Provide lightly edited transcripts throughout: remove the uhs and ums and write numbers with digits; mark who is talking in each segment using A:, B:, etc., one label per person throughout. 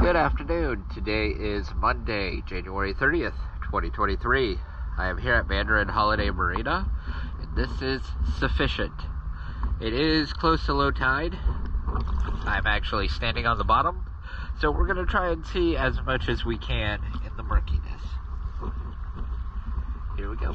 A: Good afternoon. Today is Monday, January 30th, 2023. I am here at Mandarin Holiday Marina, and this is sufficient. It is close to low tide. I'm actually standing on the bottom, so we're going to try and see as much as we can in the murkiness. Here we go.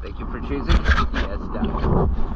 A: Thank you for choosing ES.